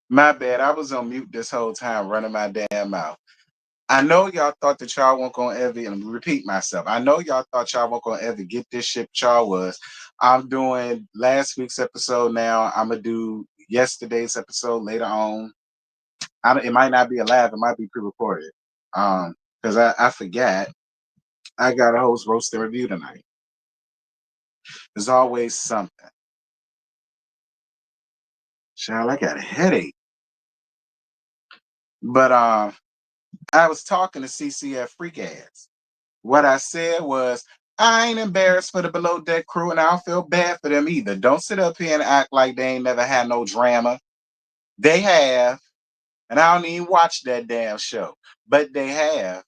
My bad. I was on mute this whole time running my damn mouth. I know y'all thought that y'all weren't gonna ever, and repeat myself. I know y'all thought y'all weren't gonna ever get this shit y'all was. I'm doing last week's episode now. I'm gonna do yesterday's episode later on. It might not be a live, it might be pre-recorded. Because I forgot I got a host roast and review tonight. There's always something. Child, I got a headache. But I was talking to CCF freak ass. What I said was, I ain't embarrassed for the below deck crew, and I don't feel bad for them either. Don't sit up here and act like they ain't never had no drama. They have, and I don't even watch that damn show, but they have.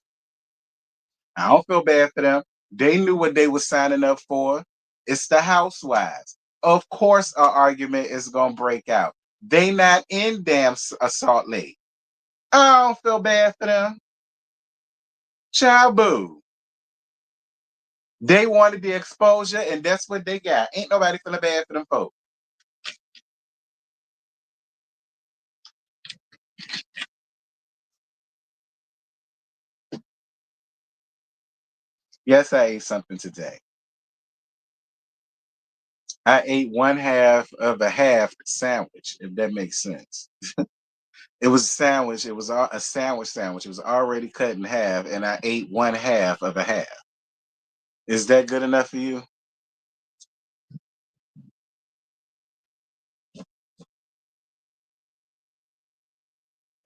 I don't feel bad for them. They knew what they were signing up for. It's the housewives. Of course, our argument is gonna break out. They not in damn Salt Lake. I don't feel bad for them. Child boo. They wanted the exposure, and that's what they got. Ain't nobody feeling bad for them folks. Yes, I ate something today. I ate one half of a half sandwich, if that makes sense. It was a sandwich. It was a sandwich. It was already cut in half, and I ate one half of a half. Is that good enough for you?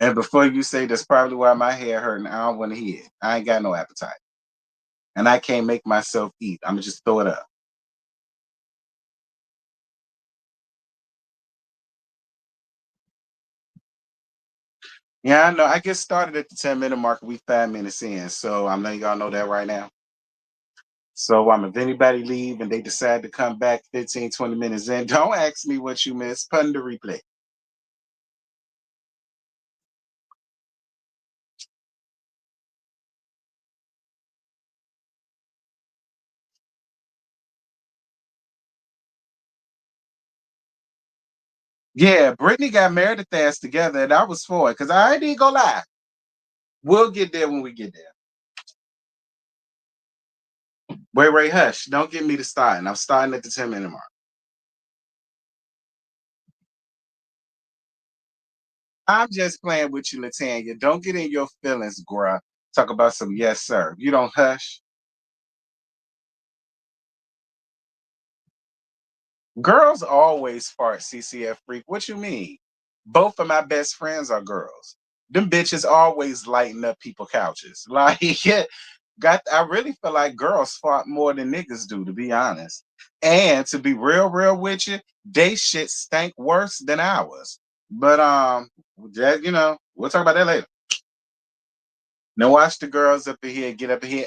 And before you say that's probably why my hair hurting, I don't want to hear it. I ain't got no appetite. And I can't make myself eat. I'm going to just throw it up. Yeah, I know. I get started at the 10-minute mark. We 5 minutes in. So I'm letting y'all know that right now. So if anybody leave and they decide to come back 15, 20 minutes in, don't ask me what you missed. Put in the replay. Yeah, Brittany got Meredith ass together, and I was for it because I didn't go lie. We'll get there when we get there. Wait, hush. Don't get me to starting. I'm starting at the 10-minute mark. I'm just playing with you, Latanya. Don't get in your feelings, bruh. Talk about some yes, sir. You don't hush. Girls always fart, CCF freak. What you mean? Both of my best friends are girls. Them bitches always lighten up people couches. Like, yeah, I really feel like girls fart more than niggas do, to be honest. And to be real with you, they shit stank worse than ours. But that, we'll talk about that later. Now watch the girls up in here get up in here.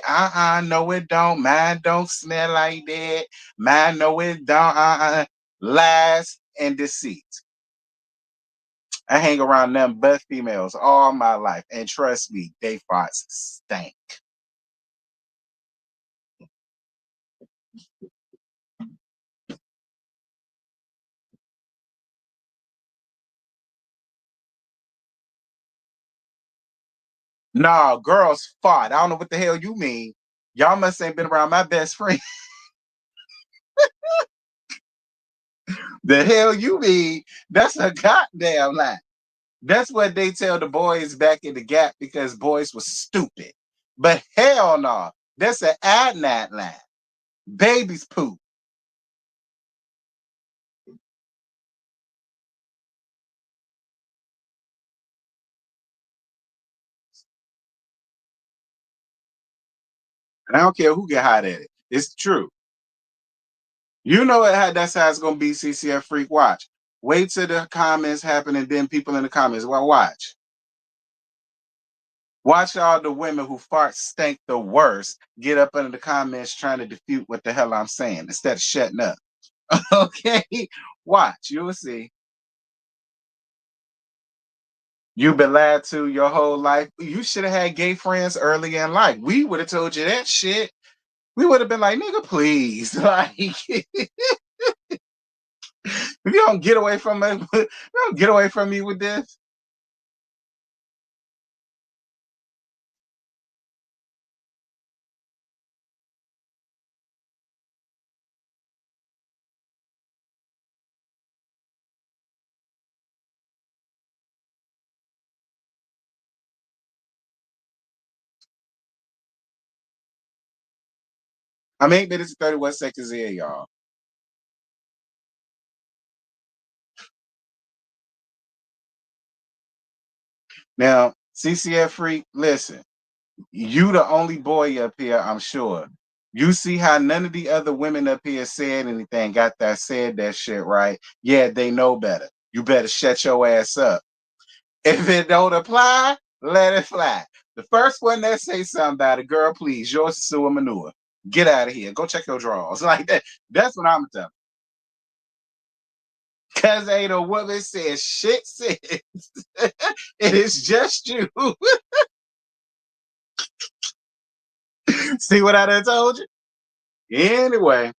No, it don't. Mine don't smell like that. Mine, no, it don't. Lies and deceit. I hang around them but females all my life. And trust me, they farts stink. Nah, girls fart. I don't know what the hell you mean. Y'all must ain't been around my best friend. The hell you mean? That's a goddamn lie. That's what they tell the boys back in the gap because boys was stupid. But hell no, that's an ad night line. Babies poop. And I don't care who get hot at it. It's true. You know that's how it's gonna be, CCF freak. Watch. Wait till the comments happen and then people in the comments. Well, watch. Watch all the women who fart stink the worst get up under the comments trying to defute what the hell I'm saying instead of shutting up. Okay? Watch, you'll see. You've been lied to your whole life. You should have had gay friends early in life. We would have told you that shit. We would have been like, nigga, please. Like, If you don't get away from me, you don't get away from me with this. I'm 8 minutes and 31 seconds in, y'all. Now, CCF freak, listen, you the only boy up here, I'm sure. You see how none of the other women up here said anything, said that shit, right? Yeah, they know better. You better shut your ass up. If it don't apply, let it fly. The first one that say something about it, girl, please, yours is sewer manure. Get out of here. Go check your drawers. Like that. That's what I'm telling. Cause ain't a woman says shit sis. It is just you. See what I done told you? Anyway.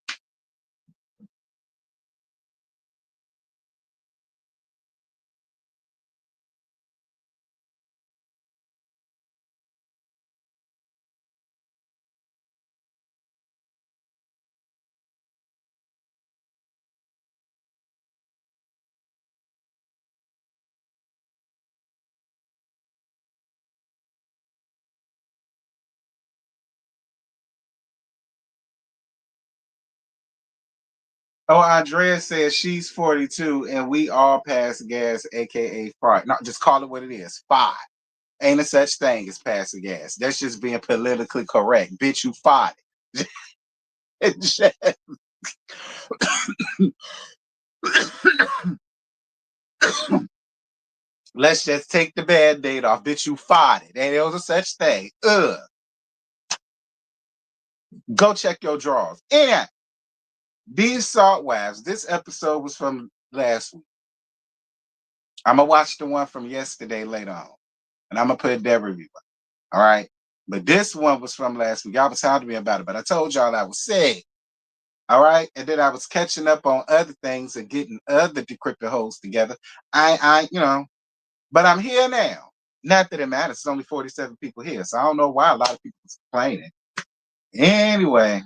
Oh, Andrea says she's 42 and we all pass gas, aka fart. Not just call it what it is. Five. Ain't a such thing as passing gas. That's just being politically correct. Bitch, you fought it. Let's just take the band-aid off. Bitch, you fought it. Ain't there was a such thing. Ugh. Go check your drawers. And these salt wives, this episode was from last week. I'm gonna watch the one from yesterday later on. And I'm gonna put their review up. All right. But this one was from last week. Y'all was talking to me about it, but I told y'all I was sick. All right. And then I was catching up on other things and getting other decrypted holes together. But I'm here now. Not that it matters. It's only 47 people here. So I don't know why a lot of people are complaining. Anyway.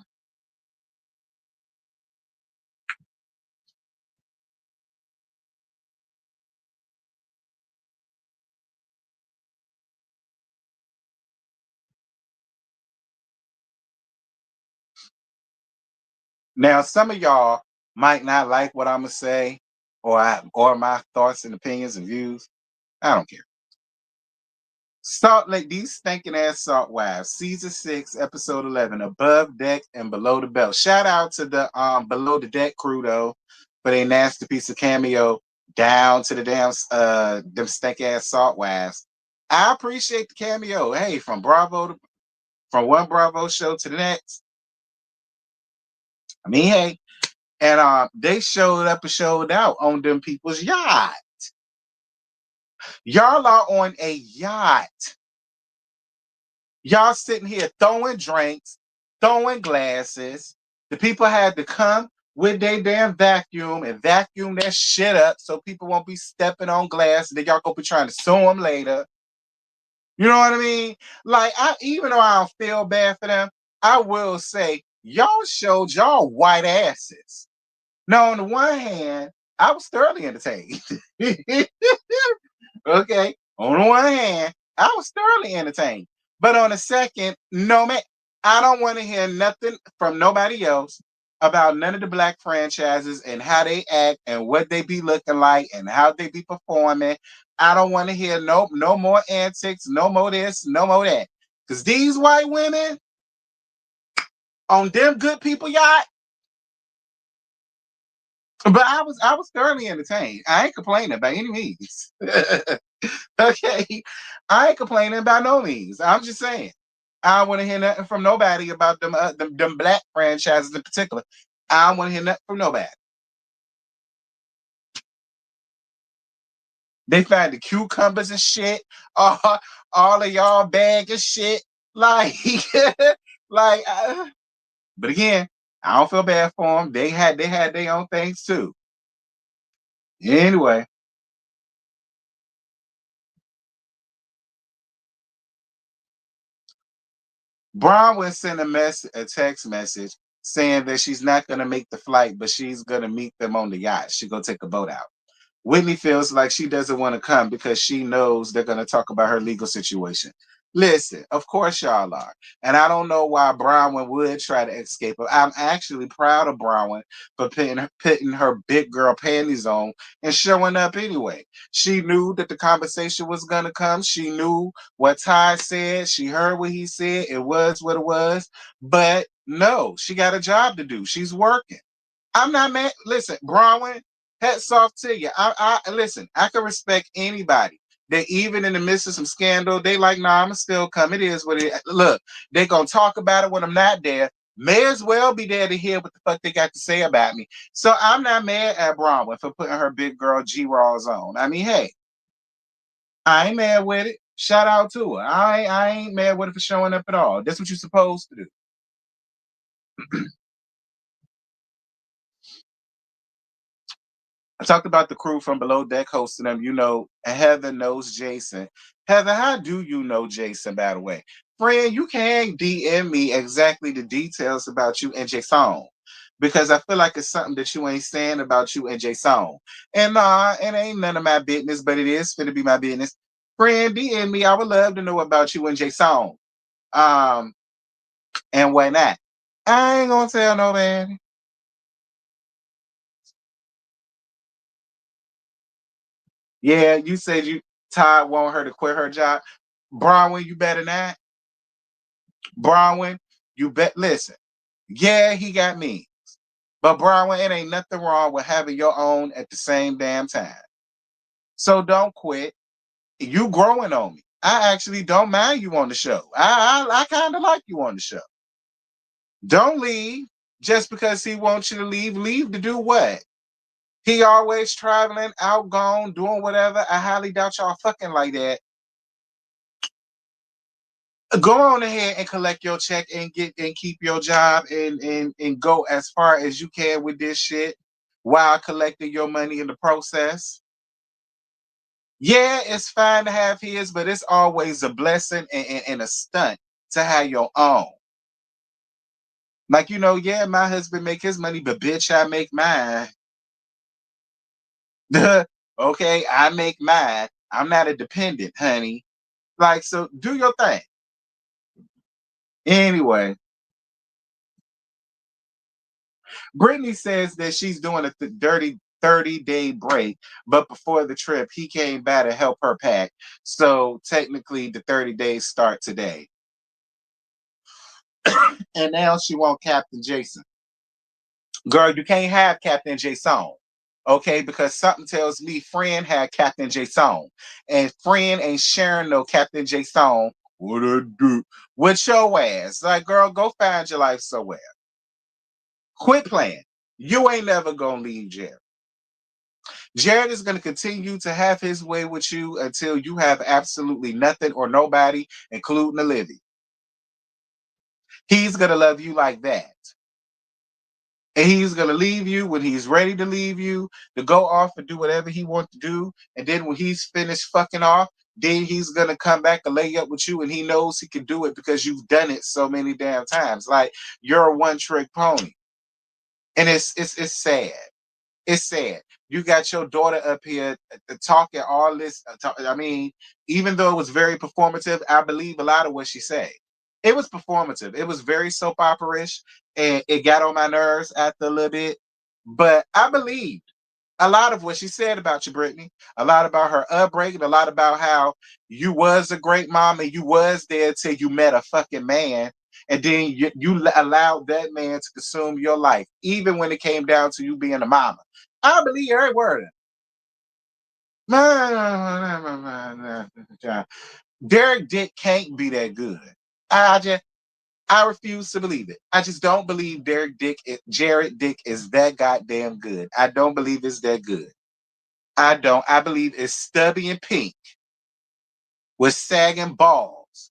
Now, some of y'all might not like what I'm gonna say, or my thoughts and opinions and views. I don't care. Salt Lake, these stinking ass salt wives, season 6, episode 11, above deck and below the belt. Shout out to the below the deck crew though, for their nasty piece of cameo down to the damn them stink ass salt wives. I appreciate the cameo. Hey, from one Bravo show to the next. I mean, hey, and they showed up and showed out on them people's yacht. Y'all are on a yacht. Y'all sitting here throwing drinks, throwing glasses. The people had to come with their damn vacuum and vacuum that shit up so people won't be stepping on glass and then y'all gonna be trying to sue them later. You know what I mean? Like, even though I don't feel bad for them, I will say y'all showed y'all white asses. Now, on the one hand, I was thoroughly entertained. Okay. On the one hand, I was thoroughly entertained. But on the second, no man, I don't want to hear nothing from nobody else about none of the black franchises and how they act and what they be looking like and how they be performing. I don't want to hear no more antics, no more this, no more that. Because these white women on them good people yacht, but I was thoroughly entertained. I ain't complaining by any means. Okay, I ain't complaining by no means. I'm just saying I don't want to hear nothing from nobody about them black franchises in particular. I don't want to hear nothing from nobody. They find the cucumbers and shit. All of y'all bag of shit. Like, like. But again, I don't feel bad for them. They had their own things too. Anyway, Bronwyn sent a text message saying that she's not going to make the flight, but she's going to meet them on the yacht. She go take a boat out. Whitney feels like she doesn't want to come because she knows they're going to talk about her legal situation. Listen, of course y'all are. And I don't know why Bronwyn would try to escape. I'm actually proud of Bronwyn for putting her big girl panties on and showing up anyway. She knew that the conversation was going to come. She knew what Ty said. She heard what he said. It was what it was. But no, she got a job to do. She's working. I'm not mad. Listen, Bronwyn, hats off to you. I listen. I can respect anybody that even in the midst of some scandal, they like, nah, I'ma still come. It is what it. Look, they gonna talk about it when I'm not there. May as well be there to hear what the fuck they got to say about me. So I'm not mad at Bronwyn for putting her big girl G-Raws on. I mean, hey, I ain't mad with it. Shout out to her. I ain't mad with it for showing up at all. That's what you're supposed to do. I talked about the crew from Below Deck hosting them. You know, Heather knows Jason. Heather, how do you know Jason, by the way? Friend, you can DM me exactly the details about you and Jason. Because I feel like it's something that you ain't saying about you and Jason. And nah, it ain't none of my business, but it is finna be my business. Friend, DM me. I would love to know about you and Jason. Um, and why not? I ain't gonna tell nobody. Yeah, you said you Todd want her to quit her job. Bronwyn, you better not. Bronwyn, you bet. Listen, yeah, he got me. But Bronwyn, it ain't nothing wrong with having your own at the same damn time. So don't quit. You growing on me. I actually don't mind you on the show. I kind of like you on the show. Don't leave just because he wants you to leave. Leave to do what? He always traveling, outgone, doing whatever. I highly doubt y'all fucking like that. Go on ahead and collect your check and get and keep your job and go as far as you can with this shit while collecting your money in the process. Yeah, it's fine to have his, but it's always a blessing and a stunt to have your own. Like, you know, yeah, my husband make his money, but bitch, I make mine. Okay, I make mine. I'm not a dependent, honey. Like, so do your thing. Anyway, Brittany says that she's doing a dirty 30-day break, but before the trip, he came by to help her pack. So technically, the 30 days start today. And now she want Captain Jason. Girl, you can't have Captain Jason. Okay, because something tells me friend had Captain Jason. And friend ain't sharing no Captain Jason. What I do? With your ass. Like, girl, go find your life somewhere. Quit playing. You ain't never gonna leave jail. Jared is going to continue to have his way with you until you have absolutely nothing or nobody, including Olivia. He's going to love you like that. And he's going to leave you when he's ready to leave you, to go off and do whatever he wants to do. And then when he's finished fucking off, then he's going to come back and lay up with you. And he knows he can do it because you've done it so many damn times. Like, you're a one-trick pony. And it's sad. It's sad. You got your daughter up here talking all this. I mean, even though it was very performative, I believe a lot of what she said. It was performative. It was very soap opera-ish, and it got on my nerves after a little bit. But I believed a lot of what she said about you, Brittany. A lot about her upbringing. A lot about how you was a great mom and you was there till you met a fucking man, and then you allowed that man to consume your life, even when it came down to you being a mama. I believe every word. Derek Dick can't be that good. I just I refuse to believe it. I just don't believe Jared Dick is that goddamn good. I don't believe it's that good. I don't. I believe it's stubby and pink with sagging balls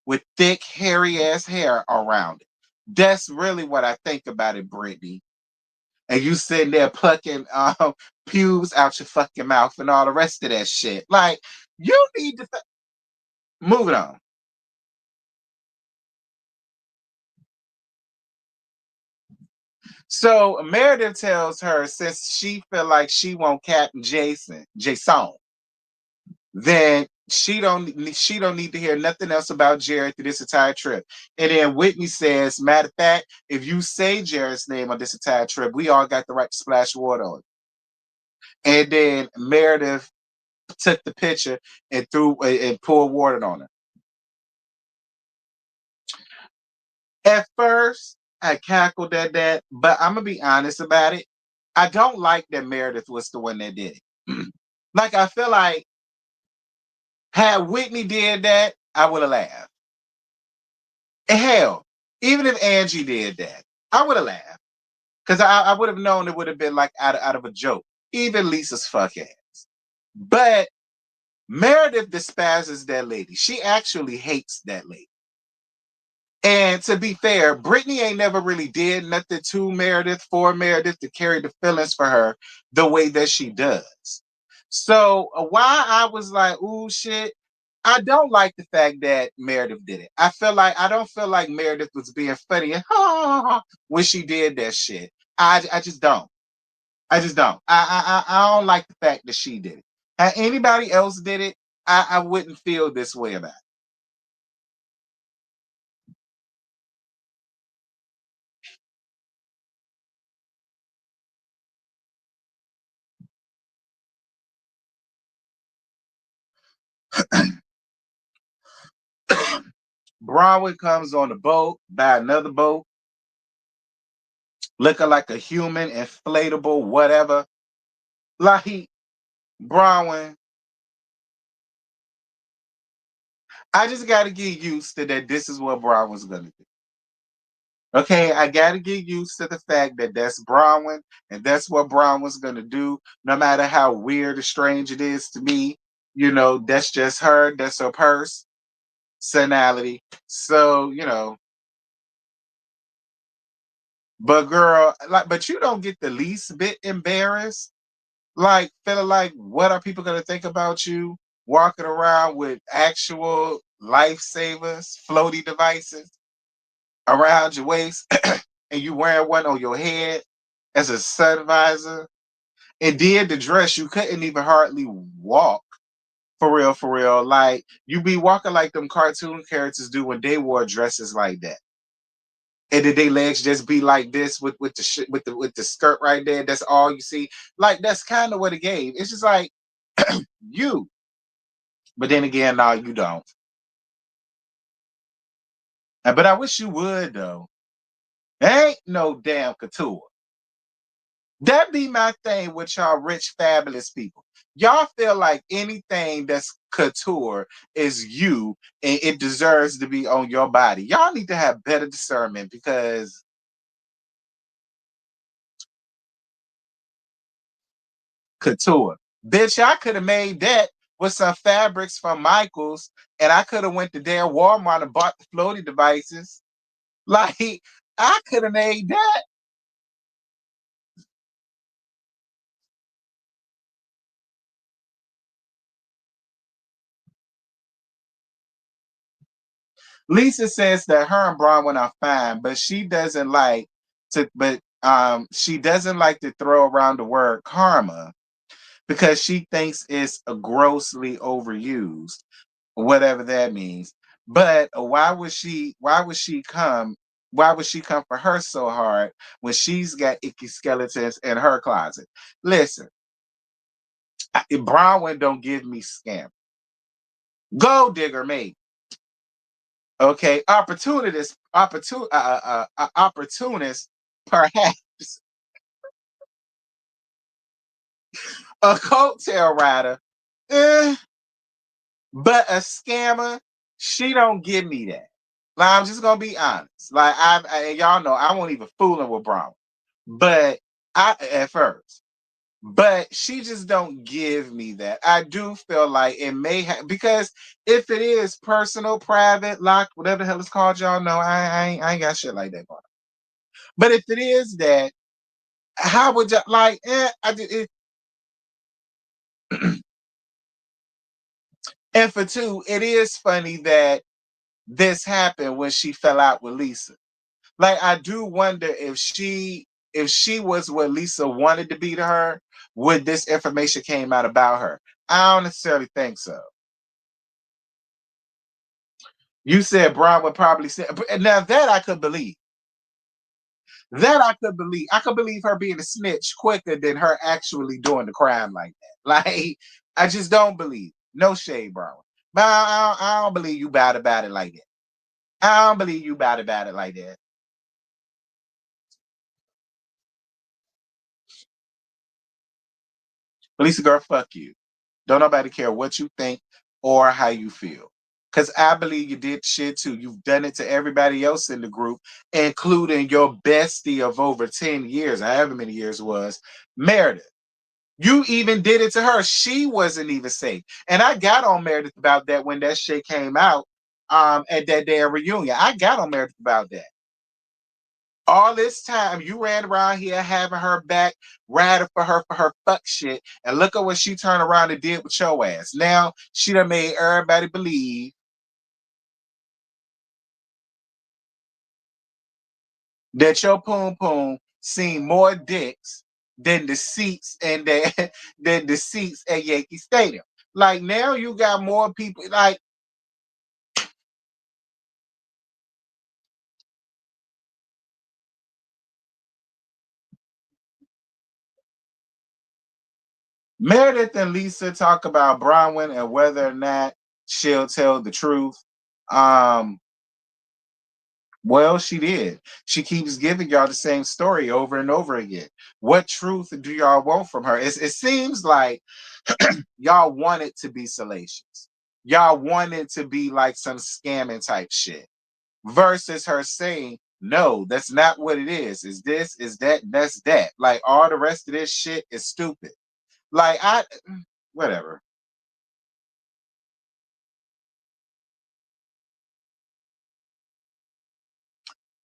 with thick, hairy ass hair around it. That's really what I think about it, Brittany. and you sitting there plucking pubes out your fucking mouth and all the rest of that shit. Like, you need to move it on. So Meredith tells her since she feel like she won't Captain Jason, then she don't need to hear nothing else about Jared through this entire trip. And then Whitney says, matter of fact, if you say Jared's name on this entire trip, we all got the right to splash water on it. And then Meredith took the picture and threw and poured water on her. At first, I cackled at that, but I'm gonna be honest about it. I don't like that Meredith was the one that did it. Like, I feel like had Whitney did that, I would have laughed. And hell, even if Angie did that, I would have laughed. Because I would have known it would have been like out of a joke. Even Lisa's fuck ass. But Meredith despises that lady. She actually hates that lady. And to be fair, Brittany ain't never really did nothing to Meredith for Meredith to carry the feelings for her the way that she does. So why I was like, ooh, shit, I don't like the fact that Meredith did it. I don't feel like Meredith was being funny and when she did that shit. I just don't. I just don't. I don't like the fact that she did it. Had anybody else did it, I wouldn't feel this way about it. Bronwyn comes on the boat by another boat, looking like a human, inflatable, whatever. Like, Bronwyn, I just got to get used to that. This is what Bronwyn's gonna do. Okay, I got to get used to the fact that that's Bronwyn, and that's what Bronwyn's gonna do. No matter how weird or strange it is to me, that's just her. That's her personality. So, but girl, like, but you don't get the least bit embarrassed. Like, feeling like, what are people gonna think about you walking around with actual lifesavers, floaty devices around your waist, and you wearing one on your head as a sun visor? And then the dress, you couldn't even hardly walk for real, for real. Like, you be walking like them cartoon characters do when they wore dresses like that. And then they legs just be like this with the with the skirt right there. That's all you see. Like, that's kind of what it gave. It's just like you. But then again, no, you don't. But I wish you would though. Ain't no damn couture. That be my thing with y'all rich, fabulous people. Y'all feel like anything that's couture is you and it deserves to be on your body. Y'all need to have better discernment because couture. Bitch, I could have made that with some fabrics from Michaels and I could have went to their Walmart and bought the floaty devices. Like, I could have made that. Lisa says that her and Bronwyn are fine, but she doesn't like to throw around the word karma because she thinks it's a grossly overused, whatever that means. But why would she come for her so hard when she's got icky skeletons in her closet? Listen, Bronwyn don't give me scam. Gold digger, mate. Okay, opportunist, perhaps a coattail rider, eh, but a scammer. She don't give me that. Like, I'm just gonna be honest. Like, y'all know I won't even fooling with Brown, but I at first. But she just don't give me that. I do feel like it may have because if it is personal, private, locked, whatever the hell it's called, y'all know I ain't got shit like that going on. But if it is that, How would you like? And for two, it is funny that this happened when she fell out with Lisa. Like I do wonder if she was what Lisa wanted to be to her, would this information came out about her? I don't necessarily think so. You said Brian would probably say now that I could believe. That I could believe. I could believe her being a snitch quicker than her actually doing the crime like that. Like I just don't believe. No shade, Brian. But I don't believe you bad about it like that. I don't believe you bad about it like that. Lisa girl, fuck you. Don't nobody care what you think or how you feel. Because I believe you did shit too. You've done it to everybody else in the group, including your bestie of over 10 years, however many years it was, Meredith. You even did it to her. She wasn't even safe. And I got on Meredith about that when that shit came out at that day of reunion. I got on Meredith about that. All this time you ran around here having her back, riding for her fuck shit, and look at what she turned around and did with your ass. Now she done made everybody believe that your poom poom seen more dicks than the seats and than the seats at Yankee Stadium. Like now you got more people. Like Meredith and Lisa talk about Bronwyn and whether or not she'll tell the truth. Um, Well, she did. She keeps giving y'all the same story over and over again. What truth do y'all want from her? It seems like y'all want it to be salacious. Y'all want it to be like some scamming type shit. Versus her saying, no, that's not what it is. Is this, is that, that's that. Like all the rest of this shit is stupid. Like whatever.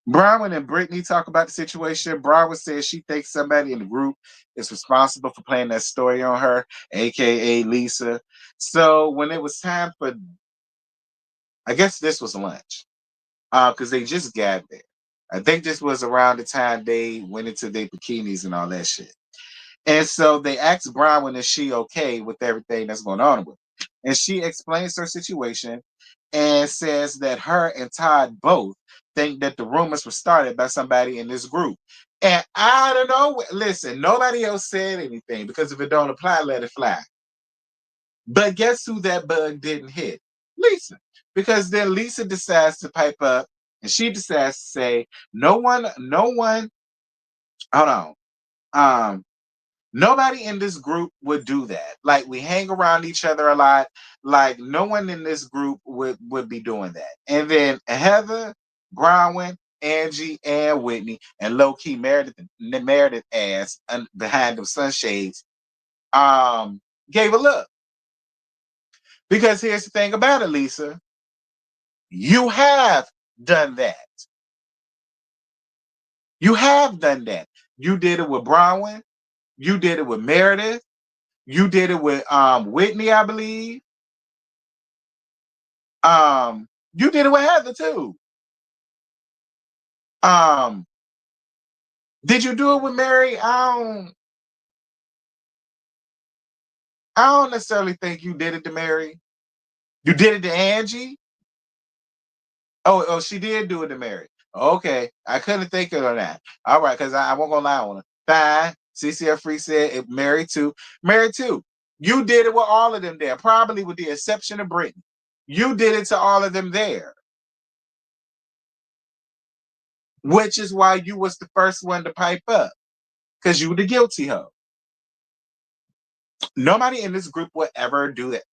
Bronwyn and Brittany talk about the situation. Bronwyn says she thinks somebody in the group is responsible for playing that story on her, aka Lisa. So when it was time for, I guess this was lunch, because they just got there. I think this was around the time they went into their bikinis and all that shit. And so they asked Bronwyn, is she okay with everything that's going on with her? And she explains her situation and says that her and Todd both think that the rumors were started by somebody in this group. And I don't know. Listen, nobody else said anything because if it don't apply, let it fly. But guess who that bug didn't hit? Lisa. Because then Lisa decides to pipe up and she decides to say, no one, hold on. Um, Nobody in this group would do that. Like we hang around each other a lot. Like no one in this group would be doing that. And then Heather, Bronwyn, Angie, and Whitney, and low key Meredith ass behind them sunshades, um, gave a look. Because here's the thing about it, Lisa, you have done that. You have done that. You did it with Bronwyn. You did it with Meredith. You did it with Whitney, I believe. You did it with Heather too. Um, did you do it with Mary? I don't necessarily think you did it to Mary. You did it to Angie. Oh, she did do it to Mary. Okay, I couldn't think of that. All right, because I won't gonna lie on her. Fine. CCF Free said it, Mary too. Mary too. You did it with all of them there, probably with the exception of Brittany. You did it to all of them there, which is why you was the first one to pipe up because you were the guilty hoe. Nobody in this group would ever do that.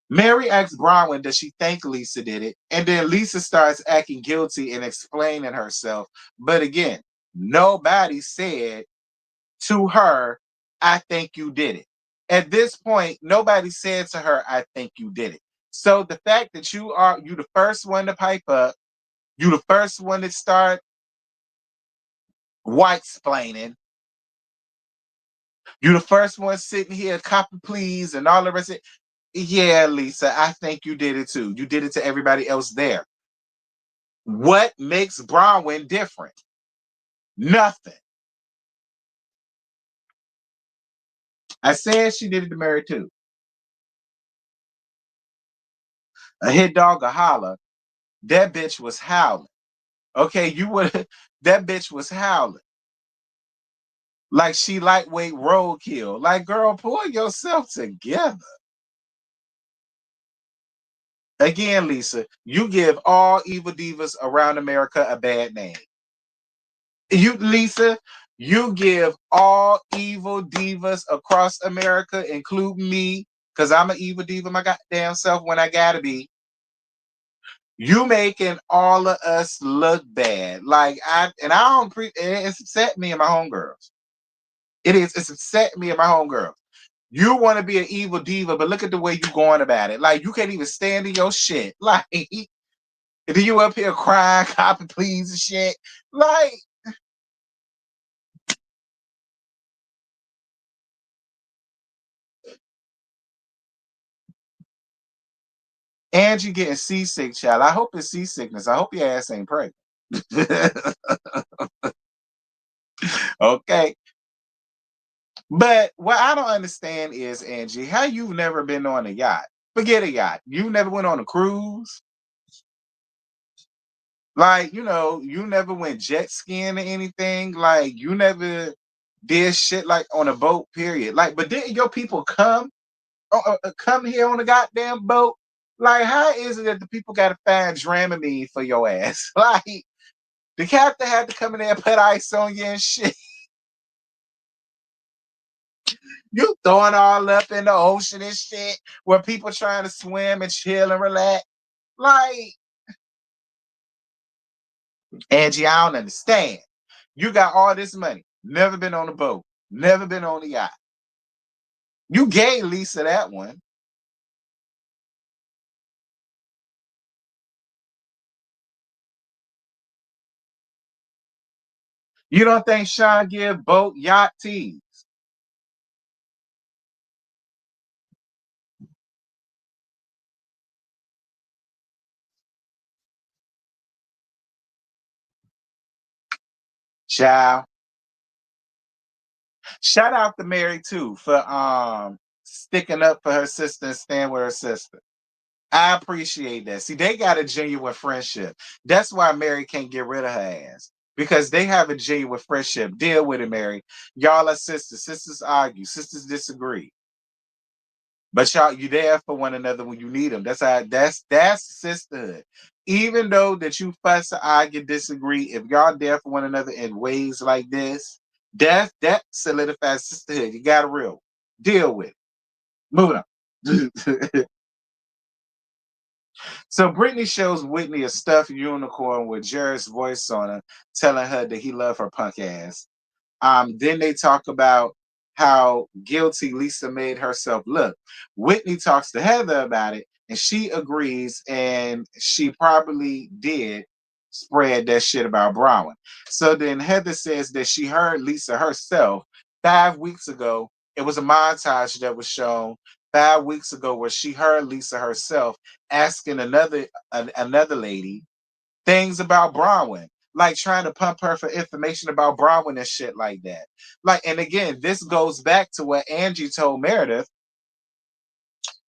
Mary asks Bronwyn, does she think Lisa did it? And then Lisa starts acting guilty and explaining herself. But again, nobody said to her, I think you did it. At this point, nobody said to her, I think you did it. So the fact that you the first one to pipe up, You the first one that start white splaining. You the first one sitting here, copy please, and all the rest of it. Yeah, Lisa, I think you did it too. You did it to everybody else there. What makes Bronwyn different? Nothing. I said she did it to Mary too. A hit dog, a holler. That bitch was howling. Okay, you would. That bitch was howling like she lightweight roadkill. Like, girl, pull yourself together. Again, Lisa, you give all evil divas around America a bad name. You, Lisa, you give all evil divas across America, including me, because I'm an evil diva my goddamn self when I gotta be. You making all of us look bad. Like I don't it's upset me and my homegirls. It's upset me and my homegirls. You want to be an evil diva, but look at the way you going about it. Like, you can't even stand in your shit. Like, then you up here crying, copy please and shit. Like, Angie getting seasick, child. I hope it's seasickness. I hope your ass ain't pregnant. Okay. But what I don't understand is, Angie, how you've never been on a yacht. Forget a yacht. You never went on a cruise. Like, you never went jet skiing or anything. Like, you never did shit like on a boat, period. Like, but didn't your people come here on a goddamn boat? Like, how is it that the people got to find Dramamine for your ass? Like, the captain had to come in there and put ice on you and shit. You throwing all up in the ocean and shit where people trying to swim and chill and relax. Like, Angie, I don't understand. You got all this money, never been on a boat, never been on a yacht. You gave Lisa that one. You don't think Sean give boat yacht teas? Child. Shout out to Mary too for sticking up for her sister and staying with her sister. I appreciate that. See, they got a genuine friendship. That's why Mary can't get rid of her ass. Because they have a genuine friendship. Deal with it, Mary. Y'all are sisters. Sisters argue. Sisters disagree. But y'all, you there for one another when you need them. That's sisterhood. Even though that you fuss, argue, disagree, if y'all there for one another in ways like this, that solidifies sisterhood. You got a real deal with it. Moving on. So Brittany shows Whitney a stuffed unicorn with Jared's voice on her, telling her that he loved her punk ass. Then they talk about how guilty Lisa made herself look. Whitney talks to Heather about it, and she agrees, and she probably did spread that shit about Brown. So then Heather says that she heard Lisa herself 5 weeks ago. It was a montage that was shown 5 weeks ago where she heard Lisa herself asking another lady things about Bronwyn, like trying to pump her for information about Bronwyn and shit like that. Like, and again, this goes back to what Angie told Meredith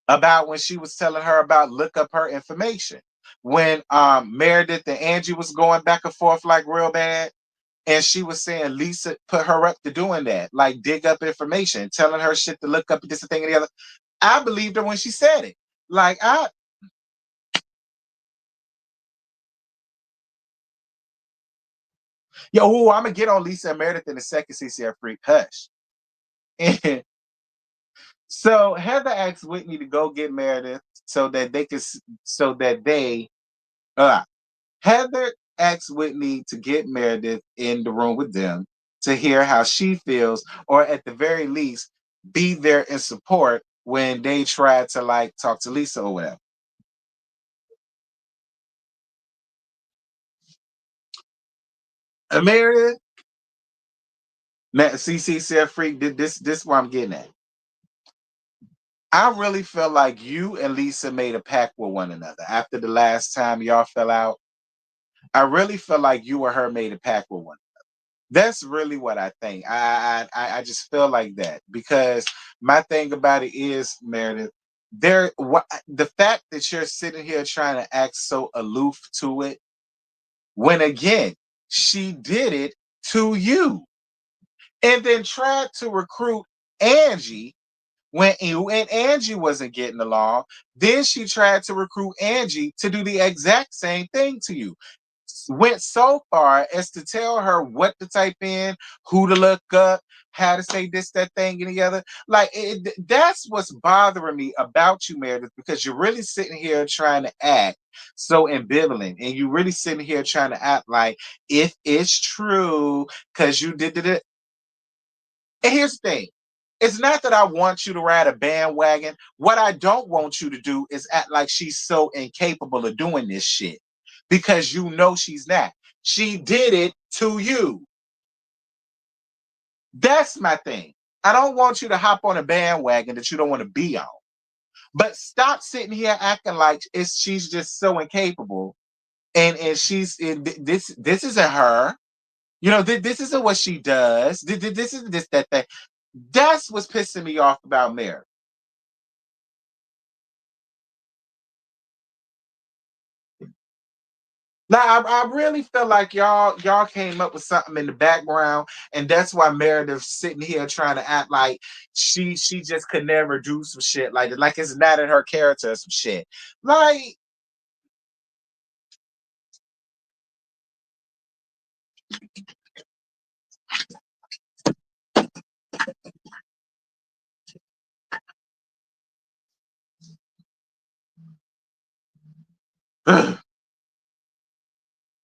about when she was telling her about look up her information. When Meredith and Angie was going back and forth like real bad, and she was saying Lisa put her up to doing that, like dig up information, telling her shit to look up this thing and the other. I believed her when she said it. Like I'm gonna get on Lisa and Meredith in the second CCF freak. Hush. And so Heather asked Whitney to go get Meredith so that they could, so that they, uh, Heather asked Whitney to get Meredith in the room with them to hear how she feels, or at the very least, be there in support when they try to like talk to Lisa or whatever. Meredith, now, CC said freak. This what I'm getting at. I really feel like you and Lisa made a pact with one another after the last time y'all fell out. I really feel like you and her made a pact with one. That's really what I think. I just feel like that because my thing about it is, Meredith, the fact that you're sitting here trying to act so aloof to it, when again she did it to you, and then tried to recruit Angie when you and Angie wasn't getting along. Then she tried to recruit Angie to do the exact same thing to you. Went so far as to tell her what to type in, who to look up, how to say this, that thing, and the other. Like that's what's bothering me about you, Meredith, because you're really sitting here trying to act so ambivalent, and you really sitting here trying to act like if it's true because you did it. And here's the thing. It's not that I want you to ride a bandwagon. What I don't want you to do is act like she's so incapable of doing this shit because you know she's not. She did it to you. That's my thing. I don't want you to hop on a bandwagon that you don't want to be on. But stop sitting here acting like she's just so incapable and she's this isn't her. You know, this isn't what she does. This is this that thing. That's what's pissing me off about Mary. Now, I really feel like y'all came up with something in the background, and that's why Meredith's sitting here trying to act like she just could never do some shit like that, like it's not in her character or some shit. Like,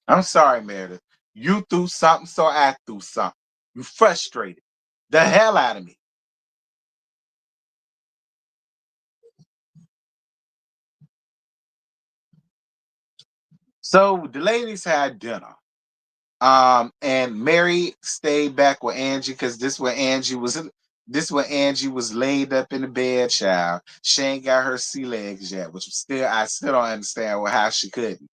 I'm sorry, Meredith. You threw something, so I threw something. You frustrated the hell out of me. So the ladies had dinner. And Mary stayed back with Angie because this when Angie was laid up in the bed, child. She ain't got her sea legs yet, which I still don't understand how she couldn't.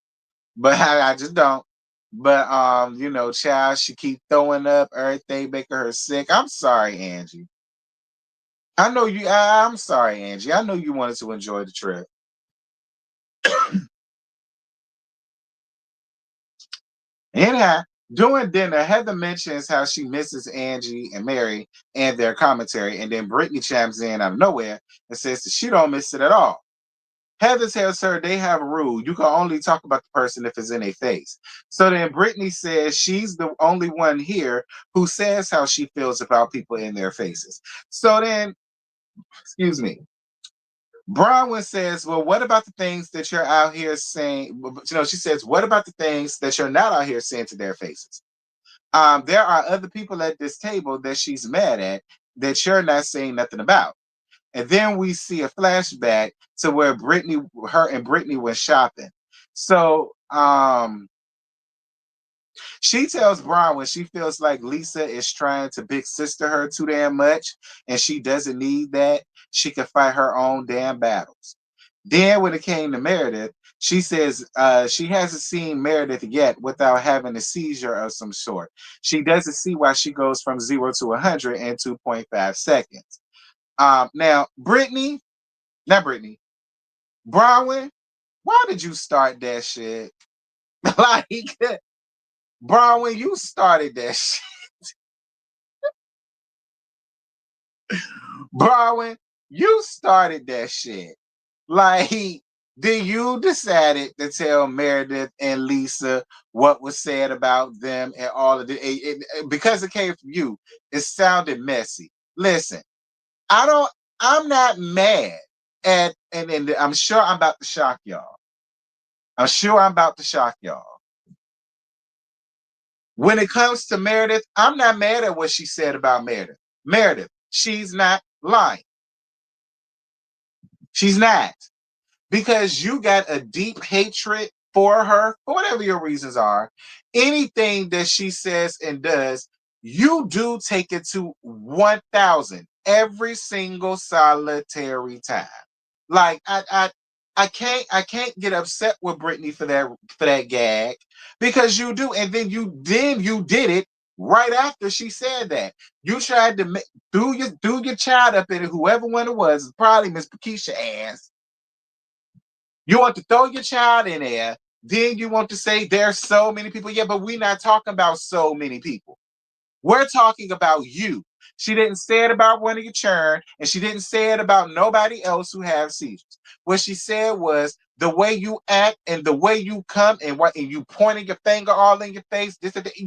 But I just don't. But you know, child, she keep throwing up everything, making her sick. I'm sorry, Angie. I know you. I'm sorry, Angie. I know you wanted to enjoy the trip. Anyhow, during dinner, Heather mentions how she misses Angie and Mary and their commentary, and then Brittany chimes in out of nowhere and says that she don't miss it at all. Heather tells her they have a rule. You can only talk about the person if it's in a face. So then Brittany says she's the only one here who says how she feels about people in their faces. So then, excuse me, Bronwyn says, well, what about the things that you're out here saying? You know, she says, what about the things that you're not out here saying to their faces? There are other people at this table that she's mad at that you're not saying nothing about. And then we see a flashback to where her and Brittany were shopping. So she tells Bronwyn she feels like Lisa is trying to big sister her too damn much, and she doesn't need that. She can fight her own damn battles. Then when it came to Meredith, she says she hasn't seen Meredith yet without having a seizure of some sort. She doesn't see why she goes from 0 to 100 in 2.5 seconds. Now, not Brittany, Bronwyn, why did you start that shit? Like, Bronwyn, you started that shit. Bronwyn, you started that shit. Like, then you decided to tell Meredith and Lisa what was said about them and all of because it came from you, it sounded messy. Listen, I'm not mad and I'm sure I'm about to shock y'all. I'm sure I'm about to shock y'all. When it comes to Meredith, I'm not mad at what she said about Meredith. Meredith, she's not lying. She's not. Because you got a deep hatred for her, for whatever your reasons are, anything that she says and does, you do take it to 1,000 every single solitary time. Like I can't get upset with Britani for that gag because you do, and then you did it right after she said that. You tried to threw your child up in it, whoever one it was, probably Miss Pakisha ass. You want to throw your child in there, then you want to say there's so many people. Yeah, but we're not talking about so many people. We're talking about you. She didn't say it about one of your children, and she didn't say it about nobody else who have seizures. What she said was the way you act and the way you come and you pointing your finger all in your face. This and that.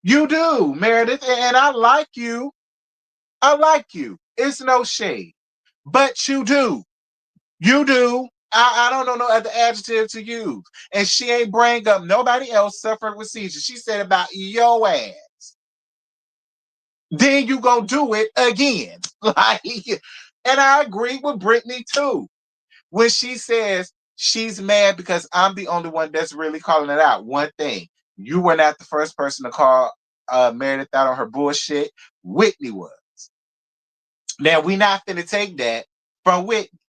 You do, Meredith, and I like you. I like you. It's no shade, but you do. You do. I don't know no other adjective to use. And she ain't bring up nobody else suffering with seizures. She said about your ass. Then you gonna do it again. Like, and I agree with Britani too. When she says she's mad because I'm the only one that's really calling it out. One thing, you were not the first person to call Meredith out on her bullshit. Whitney was. Now we not finna take that from Whitney.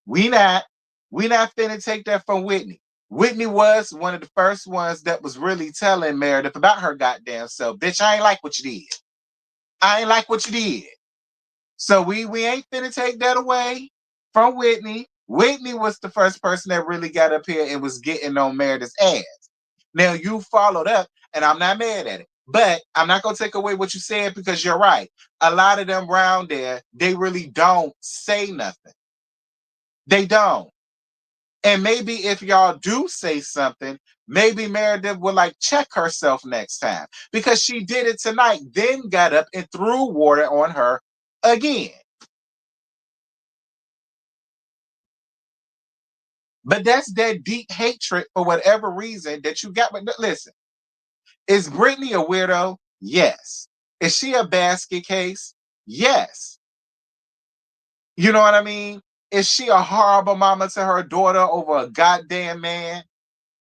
We not. We not finna take that from Whitney. Whitney was one of the first ones that was really telling Meredith about her goddamn self. Bitch, I ain't like what you did. I ain't like what you did. So we ain't finna take that away from Whitney. Whitney was the first person that really got up here and was getting on Meredith's ass. Now you followed up, and I'm not mad at it. But I'm not gonna take away what you said because you're right. A lot of them around there, they really don't say nothing. They don't. And maybe if y'all do say something, maybe Meredith will like check herself next time because she did it tonight, then got up and threw water on her again. But that's that deep hatred for whatever reason that you got. But listen, is Britani a weirdo? Yes. Is she a basket case? Yes. You know what I mean? Is she a horrible mama to her daughter over a goddamn man?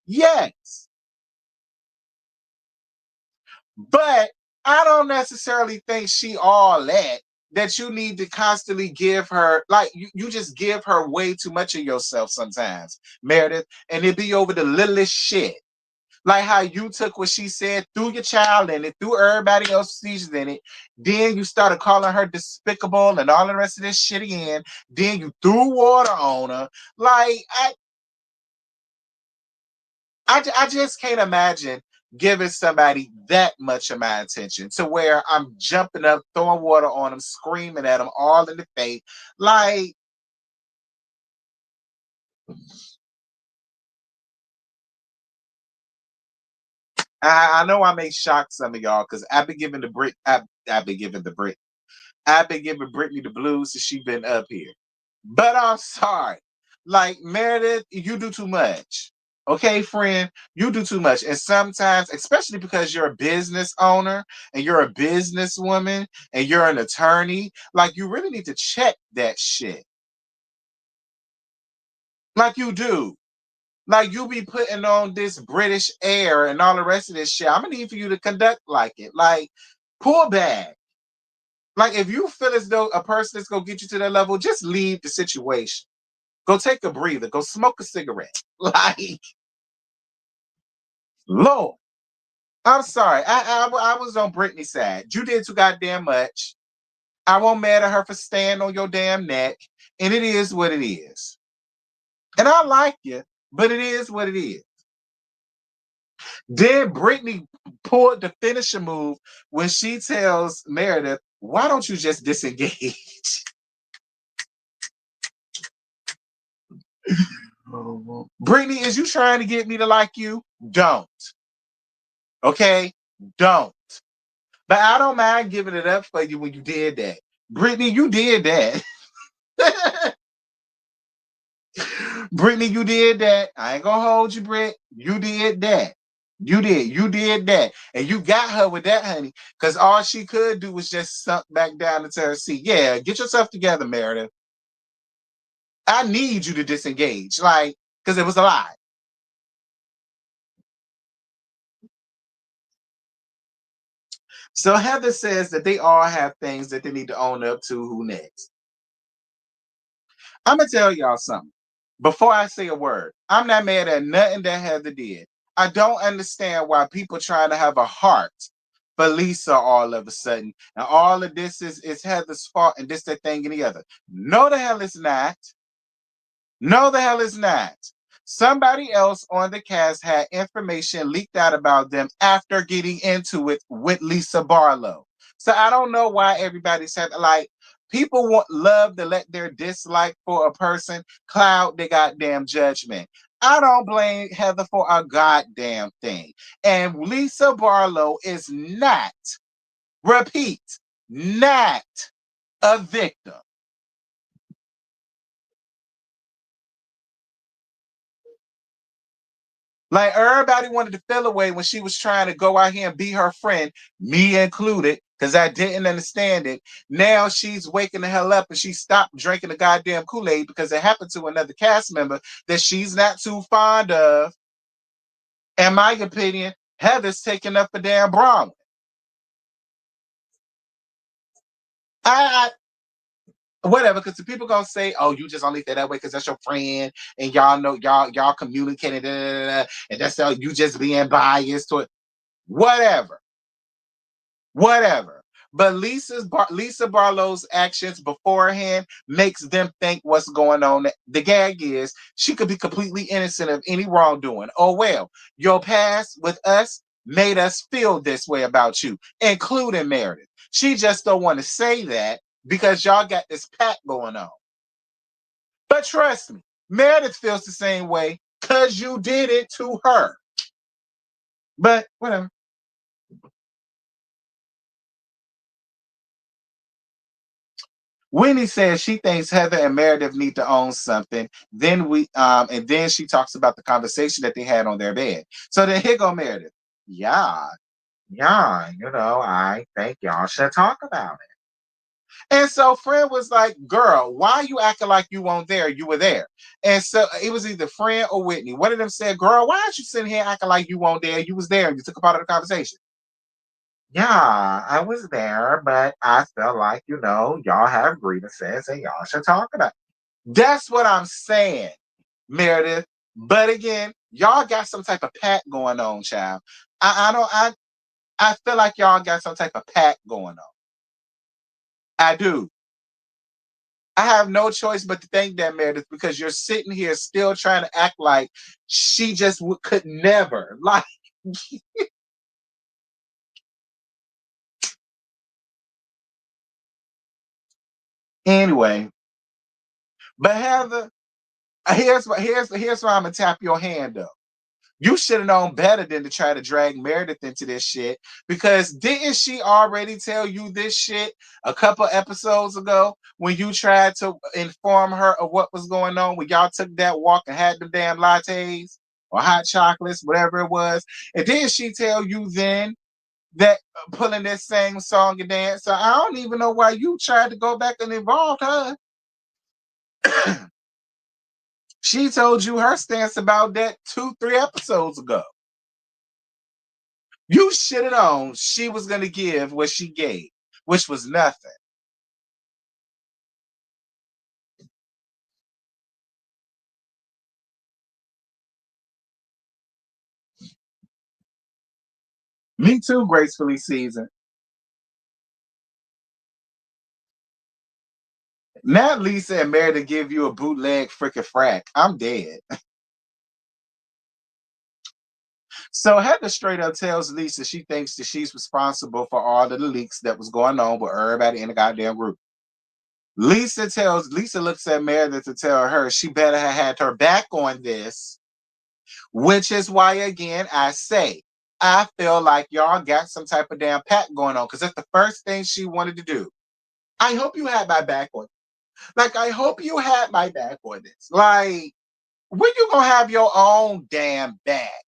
Yes. But I don't necessarily think she all that you need to constantly give her, like you just give her way too much of yourself sometimes, Meredith, and it be over the littlest shit. Like how you took what she said, threw your child in it, threw everybody else's seizures in it. Then you started calling her despicable and all the rest of this shit again. Then you threw water on her. Like I just can't imagine giving somebody that much of my attention to where I'm jumping up, throwing water on them, screaming at them all in the face. Like, I know I may shock some of y'all because I've been giving the Brit, I've been giving the Brit, I've been giving Brittany the blues since she been up here. But I'm sorry. Like Meredith, you do too much. Okay, friend, you do too much. And sometimes, especially because you're a business owner and you're a businesswoman and you're an attorney, like you really need to check that shit. Like you do. Like you be putting on this British air and all the rest of this shit. I'm gonna need for you to conduct like it. Like, pull back. Like if you feel as though a person is gonna get you to that level, just leave the situation. Go take a breather. Go smoke a cigarette. Like, Lord, I'm sorry. I was on Britney's side. You did too goddamn much. I won't mad at her for staying on your damn neck. And it is what it is. And I like you, but it is what it is. Then Britney pulled the finisher move when she tells Meredith, why don't you just disengage? Britney, is you trying to get me to like you? Don't. Okay? Don't. But I don't mind giving it up for you when you did that. Britney, you did that. Britney, you did that. I ain't gonna hold you, Brit. You did that. You did that. And you got her with that, honey. Because all she could do was just sunk back down into her seat. Yeah, get yourself together, Meredith. I need you to disengage. Like, because it was a lie. So Heather says that they all have things that they need to own up to. Who next? I'm gonna tell y'all something. Before I say a word, I'm not mad at nothing that Heather did. I don't understand why people trying to have a heart for Lisa all of a sudden, and all of this is Heather's fault, and this, that thing, and the other. No, the hell it's not. No, the hell it's not. Somebody else on the cast had information leaked out about them after getting into it with Lisa Barlow. So I don't know why everybody said, like, people love to let their dislike for a person cloud their goddamn judgment. I don't blame Heather for a goddamn thing. And Lisa Barlow is not, repeat, not a victim. Like, everybody wanted to feel away when she was trying to go out here and be her friend, me included, because I didn't understand it. Now she's waking the hell up and she stopped drinking the goddamn Kool-Aid because it happened to another cast member that she's not too fond of. In my opinion, Heather's taking up for damn Bronwyn. I whatever, because the people gonna say, "Oh, you just only feel that way because that's your friend, and y'all know y'all communicating, and that's how you just being biased to it." Whatever. Whatever. But Lisa Barlow's actions beforehand makes them think what's going on. The gag is she could be completely innocent of any wrongdoing. Oh well, your past with us made us feel this way about you, including Meredith. She just don't want to say that because y'all got this pact going on. But trust me, Meredith feels the same way because you did it to her. But whatever. Winnie says she thinks Heather and Meredith need to own something. And then she talks about the conversation that they had on their bed. So then here go Meredith. Yeah, yeah, I think y'all should talk about it. And so Fred was like, girl, why are you acting like you weren't there? You were there. And so it was either Fred or Whitney. One of them said, girl, why aren't you sitting here acting like you weren't there? You was there and you took a part of the conversation. Yeah, I was there, but I felt like, y'all have grievances and y'all should talk about it. That's what I'm saying, Meredith. But again, y'all got some type of pact going on, child. I feel like y'all got some type of pact going on. I do. I have no choice but to thank that, Meredith, because you're sitting here still trying to act like she just could never. Like, anyway. But Heather, here's why I'm gonna tap your hand up. You should have known better than to try to drag Meredith into this shit, because didn't she already tell you this shit a couple episodes ago when you tried to inform her of what was going on when y'all took that walk and had the damn lattes or hot chocolates, whatever it was? And didn't she tell you then that pulling this same song and dance? So I don't even know why you tried to go back and involve her. She told you her stance about that 2-3 episodes ago. You should have known she was going to give what she gave, which was nothing. Me too, gracefully seasoned. Now Lisa and Meredith give you a bootleg freaking frack. I'm dead. So Heather straight up tells Lisa she thinks that she's responsible for all of the leaks that was going on with everybody in the goddamn group. Lisa looks at Meredith to tell her she better have had her back on this, which is why, again, I say, I feel like y'all got some type of damn pact going on because that's the first thing she wanted to do. I hope you had my back on. Like, I hope you had my back on this. Like, when you gonna have your own damn back?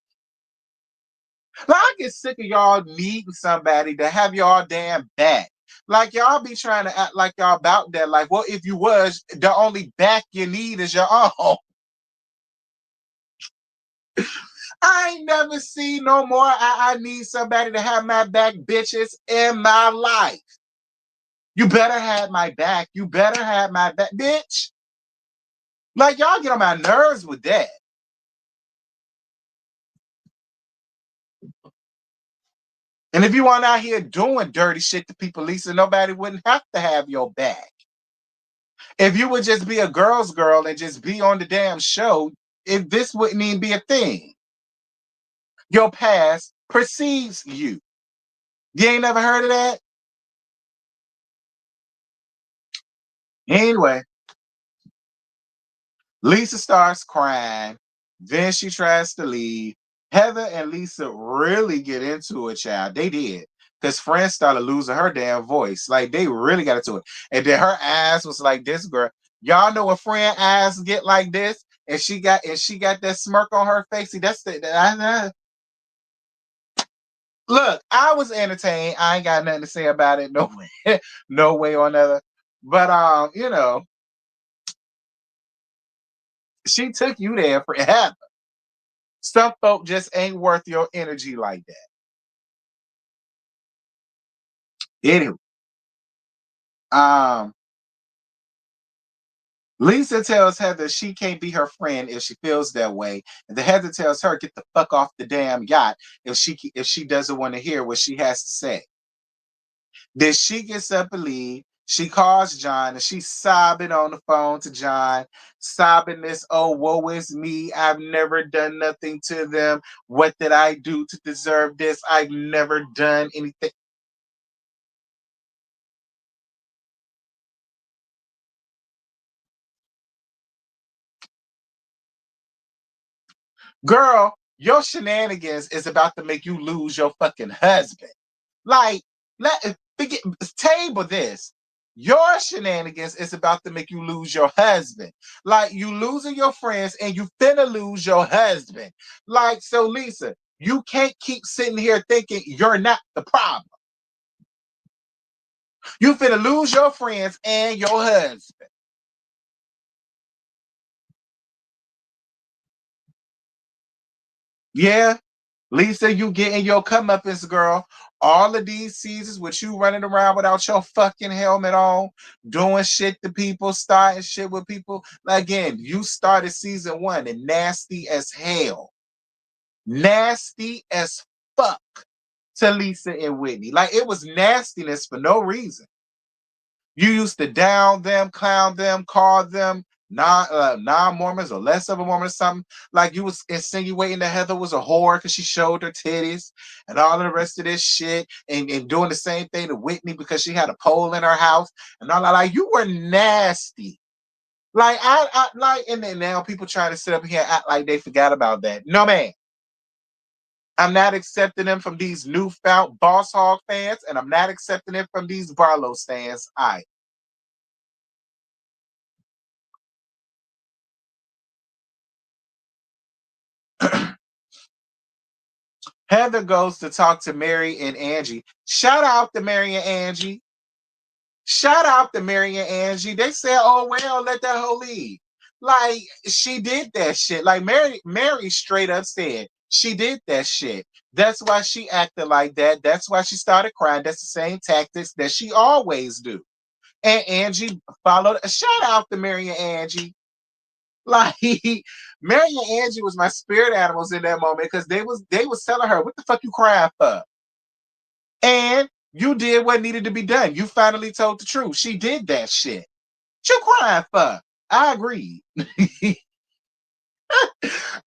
Like, I get sick of y'all needing somebody to have y'all damn back. Like, y'all be trying to act like y'all about that. Like, well, if you was, the only back you need is your own. I ain't never seen no more. I need somebody to have my back, bitches, in my life. You better have my back. You better have my back, bitch. Like, y'all get on my nerves with that. And if you weren't out here doing dirty shit to people, Lisa, nobody wouldn't have to have your back. If you would just be a girl's girl and just be on the damn show, if this wouldn't even be a thing. Your past precedes you. You ain't never heard of that? Anyway, Lisa starts crying. Then she tries to leave. Heather and Lisa really get into it, child. They did. Because Fran started losing her damn voice. Like, they really got into it. And then her ass was like this, girl. Y'all know when Fran ass get like this, and she got that smirk on her face. See, that's look, I was entertained. I ain't got nothing to say about it. No way, no way or another. But she took you there for Heather. Some folk just ain't worth your energy like that. Anyway, um, Lisa tells Heather she can't be her friend if she feels that way, and the Heather tells her get the fuck off the damn yacht if she doesn't want to hear what she has to say. Then she gets up and leave. She calls John and she's sobbing on the phone to John, sobbing this, oh, woe is me. I've never done nothing to them. What did I do to deserve this? I've never done anything. Girl, your shenanigans is about to make you lose your fucking husband. Like, table this. Your shenanigans is about to make you lose your husband. Like, you losing your friends and you finna lose your husband. Like, so Lisa, you can't keep sitting here thinking you're not the problem. You finna lose your friends and your husband. Yeah, Lisa, you getting your comeuppance, girl. All of these seasons with you running around without your fucking helmet on, doing shit to people, starting shit with people. Again, you started season 1 and nasty as hell. Nasty as fuck to Lisa and Whitney. Like, it was nastiness for no reason. You used to down them, clown them, call them non-Mormons or less of a Mormon or something. Like, you was insinuating that Heather was a whore because she showed her titties and all of the rest of this shit, and doing the same thing to Whitney because she had a pole in her house and all that. Like, you were nasty. Like, I like, and then now people trying to sit up here and act like they forgot about that. No, man. I'm not accepting them from these newfound Boss Hog fans, and I'm not accepting it from these Barlow fans. Heather goes to talk to Mary and Angie. Shout out to Mary and Angie. Shout out to Mary and Angie. They said, oh, well, let that hoe leave. Like, she did that shit. Like, Mary straight up said she did that shit. That's why she acted like that. That's why she started crying. That's the same tactics that she always do. And Angie followed. Shout out to Mary and Angie. Like, Mary and Angie was my spirit animals in that moment because they was telling her, what the fuck you crying for? And you did what needed to be done. You finally told the truth. She did that shit. What you crying for? I agree.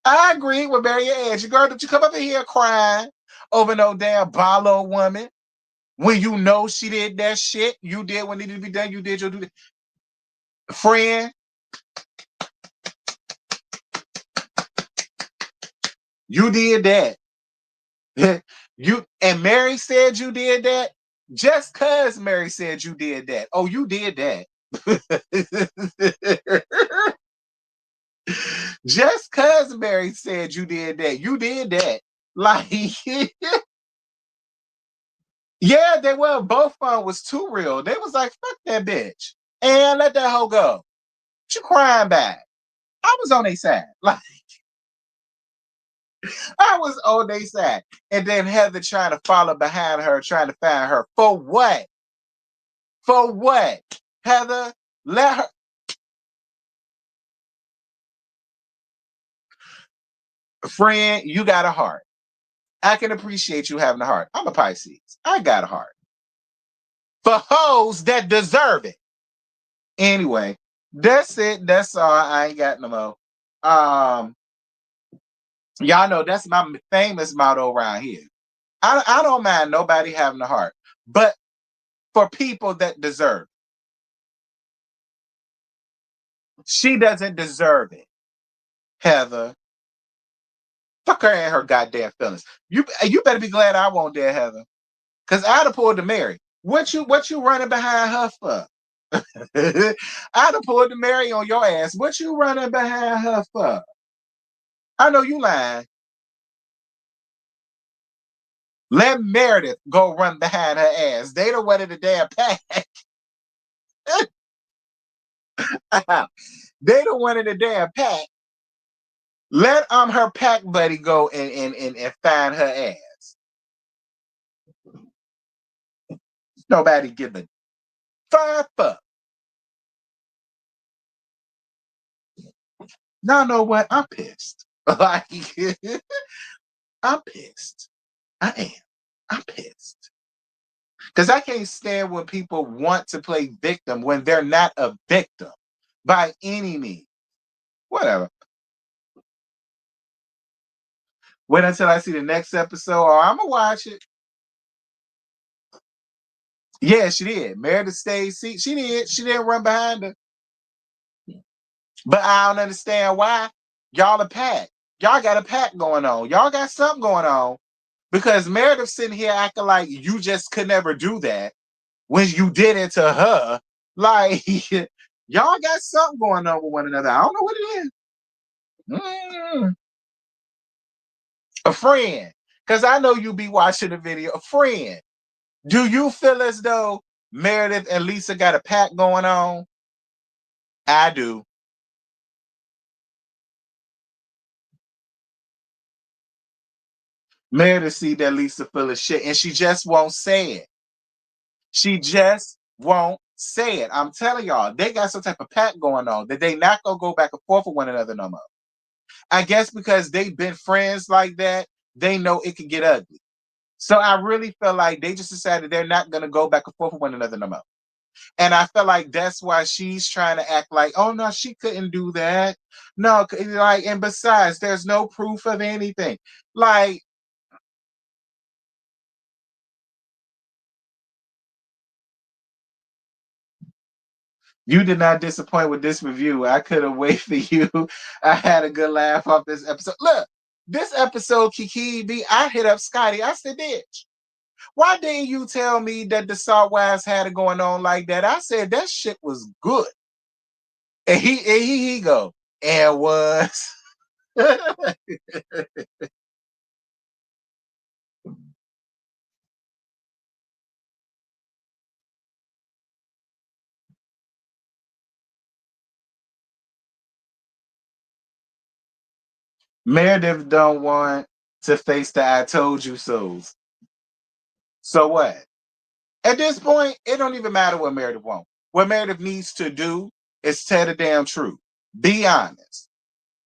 I agree with Mary and Angie. Girl, don't you come up in here crying over no damn Barlow woman when you know she did that shit. You did what needed to be done. You did your duty. Friend, you did that. You and Mary said you did that just cause Mary said you did that. Oh, you did that. Just cause Mary said you did that, you did that. Like, yeah, they were. Both of them was too real. They was like, fuck that bitch and let that hoe go. What you crying back? I was on their side. Like, I was on their side. And then Heather trying to follow behind her, trying to find her. For what? For what? Heather, let her. Friend, you got a heart. I can appreciate you having a heart. I'm a Pisces. I got a heart. For hoes that deserve it. Anyway, that's it. That's all. I ain't got no more. Um, y'all know that's my famous motto around here. I don't mind nobody having a heart, but for people that deserve it. She doesn't deserve it, Heather. Fuck her and her goddamn feelings. You better be glad I won't dare Heather. Cause I'd have pulled the Mary. What you running behind her for? I'd have pulled the Mary on your ass. What you running behind her for? I know you lying. Let Meredith go run behind her ass. They don't want the damn pack. They don't want the damn pack. Let her pack buddy go and find her ass. Nobody give a fuck. Now know what? I'm pissed. Like I'm pissed. I am. I'm pissed. Because I can't stand when people want to play victim when they're not a victim by any means. Whatever. Wait until I see the next episode, or I'm gonna watch it. Yeah, she did. Meredith stayed. See, she did. She didn't run behind her. But I don't understand why y'all a pack. Y'all got a pack going on. Y'all got something going on. Because Meredith sitting here acting like you just could never do that when you did it to her. Like, y'all got something going on with one another. I don't know what it is. A friend. Because I know you be watching the video. A friend. Do you feel as though Meredith and Lisa got a pack going on? I do. Meredith see that Lisa full of shit and she just won't say it. She just won't say it. I'm telling y'all, they got some type of pact going on that they not gonna go back and forth with one another no more. I guess because they've been friends like that, they know it could get ugly. So I really feel like they just decided they're not gonna go back and forth with one another no more. And I feel like that's why she's trying to act like, oh no, she couldn't do that. No, like, and besides, there's no proof of anything. Like, you did not disappoint with this review. I couldn't wait for you. I had a good laugh off this episode. Look, this episode, Kiki B, I hit up Scotty. I said, bitch, why didn't you tell me that the Saltwise had it going on like that? I said that shit was good. And he go, and was. Meredith don't want to face the I told you so's. So what? At this point, it don't even matter what Meredith wants. What Meredith needs to do is tell the damn truth. Be honest.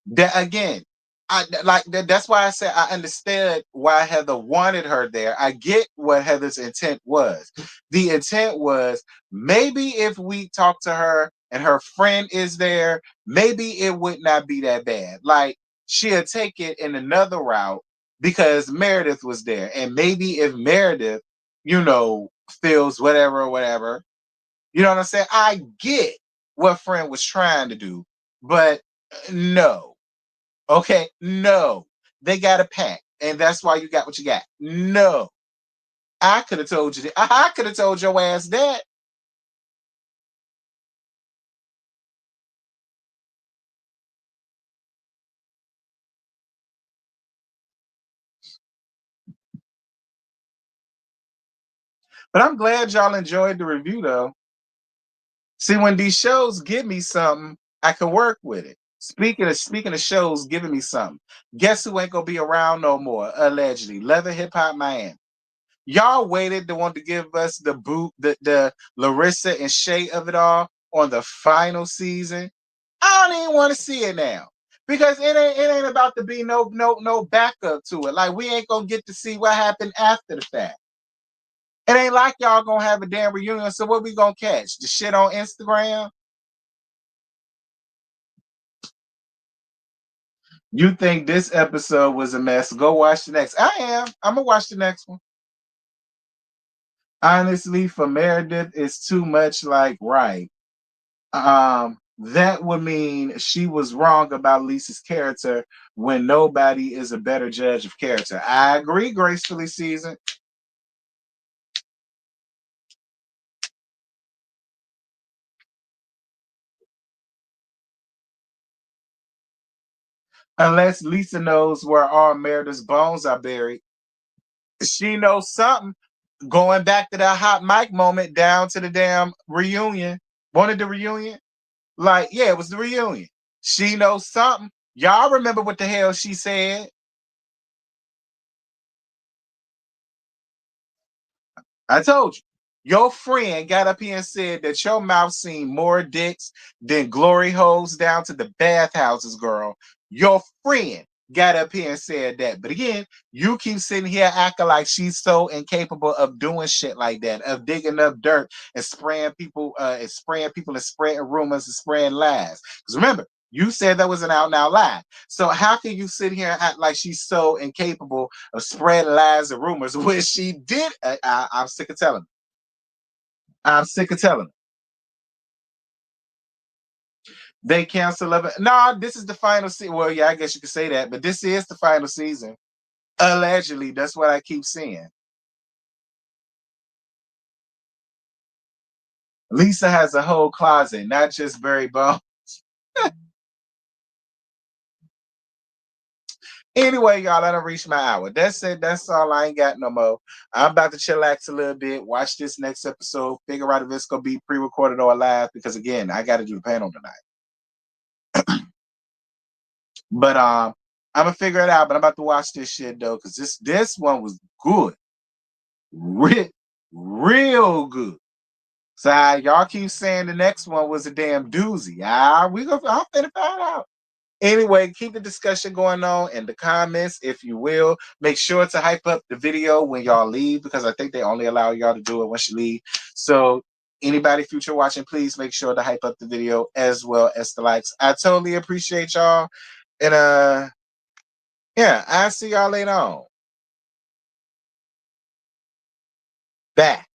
That again, I like that. That's why I said I understood why Heather wanted her there. I get what Heather's intent was. The intent was maybe if we talk to her and her friend is there, maybe it would not be that bad. Like she'll take it in another route because Meredith was there. And maybe if Meredith, feels whatever or whatever, you know what I'm saying? I get what friend was trying to do, but no. Okay, no. They got a pack, and that's why you got what you got. No. I could have told you that. I could have told your ass that. But I'm glad y'all enjoyed the review though. See, when these shows give me something, I can work with it. Speaking of shows giving me something. Guess who ain't gonna be around no more? Allegedly, Leather Hip Hop Miami. Y'all waited to want to give us the Larissa and Shay of it all on the final season. I don't even want to see it now because it ain't about to be no backup to it. Like we ain't gonna get to see what happened after the fact. It ain't like y'all gonna have a damn reunion. So what we gonna catch? The shit on Instagram? You think this episode was a mess? Go watch the next. I am. I'm gonna watch the next one. Honestly, for Meredith, it's too much like right. That would mean she was wrong about Lisa's character when nobody is a better judge of character. I agree, gracefully seasoned. Unless Lisa knows where all Meredith's bones are buried. She knows something. Going back to that hot mic moment down to the damn reunion. Wanted the reunion? Like, yeah, it was the reunion. She knows something. Y'all remember what the hell she said? I told you. Your friend got up here and said that your mouth seen more dicks than glory holes down to the bathhouses, girl. Your friend got up here and said that. But again, you keep sitting here acting like she's so incapable of doing shit like that, of digging up dirt and spraying people and spreading rumors and spreading lies. Because remember, you said that was an out and out lie. So how can you sit here and act like she's so incapable of spreading lies and rumors when she did? I'm sick of telling. I'm sick of telling. They cancel it. No, this is the final season. Well, yeah, I guess you could say that, but this is the final season. Allegedly, that's what I keep seeing. Lisa has a whole closet, not just Barry Bones. Anyway, y'all, I done reached my hour. That's it. That's all. I ain't got no more. I'm about to chillax a little bit, watch this next episode, figure out if it's gonna be pre-recorded or live, because again, I gotta do the panel tonight. But I'm gonna figure it out. But I'm about to watch this shit though, because this one was good. Real good. So y'all keep saying the next one was a damn doozy. I'm finna find out. Anyway, keep the discussion going on in the comments, if you will. Make sure to hype up the video when y'all leave, because I think they only allow y'all to do it once you leave. So anybody future watching, please make sure to hype up the video as well as the likes. I totally appreciate y'all. And yeah, I'll see y'all later on. Back.